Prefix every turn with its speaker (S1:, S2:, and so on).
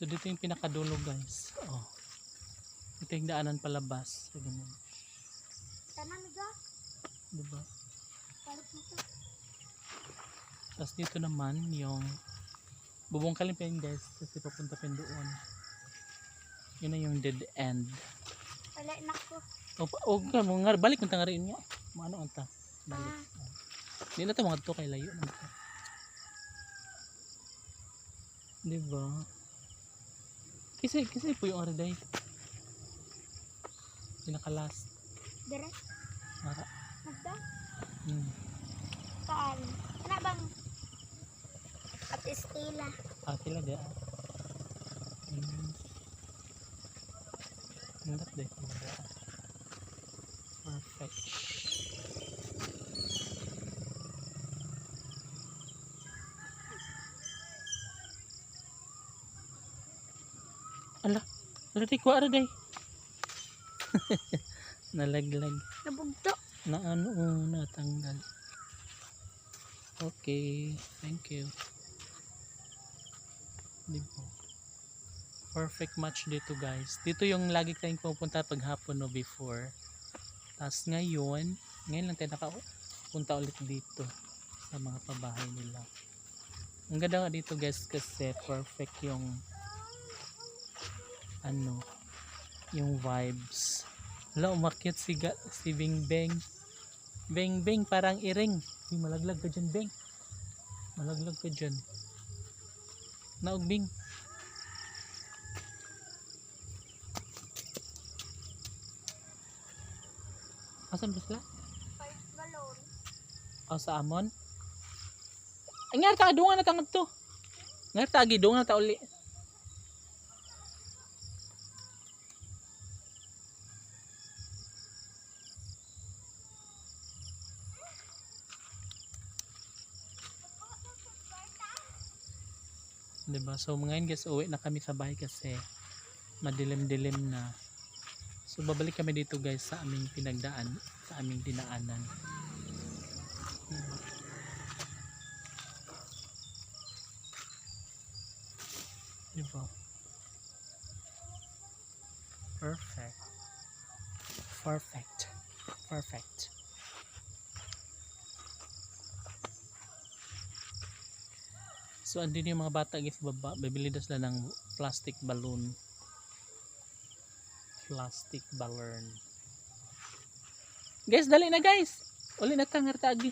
S1: So dito yung pinakadulo guys. Oh. Ito yung daanan palabas. So, ganun.
S2: Tanan ga.
S1: Diba?
S2: Palit mo to.
S1: Tapos dito naman yung bubungkalin pa yun guys. Kasi papunta pa yun doon. Yun na yung dead end.
S2: Wala na ko.
S1: O, balik ng tangarin niya. Ano ang ta? Balik. Hindi na ito mga ito kay layo naman ito. Diba? Kasi po yung ariday. Pinaka-last.
S2: Dire.
S1: Mara.
S2: Nagda.
S1: Saan?
S2: Ano bang? At Estela.
S1: Sila di ah. Hindi deh. Perfect. Ala, berarti kuha day. Nalaglag.
S2: Nabugto.
S1: Na ano, natanggal. Okay, thank you. Diba? Perfect match dito guys. Dito yung lagi tayong pupunta pag hapon no before. Tapos ngayon lang tayo nakapunta ulit dito sa mga pabahay nila. Ang ganda nga dito guys kasi perfect yung ano, yung vibes. Hala, umakyat si Bing Beng. Beng Beng parang iring. Uy, malaglag ka dyan Beng. Malaglag ka dyan. Naog Bing. Asan ba sila?
S2: Fight balon.
S1: O sa amon? Ay nga ta adungan na tangad to. Nga ta gidungan na ta uli. Diba? So ngayon guys, uwi na kami sa bahay kasi madilim-dilim na. So babalik kami dito guys sa aming sa aming dinaanan. Diba? Perfect. Perfect. Perfect. So andun yung mga bata guys baba, bibili daw sila ng plastic balloon. Plastic balloon. Guys, dali na guys. Uli na tangar tagi.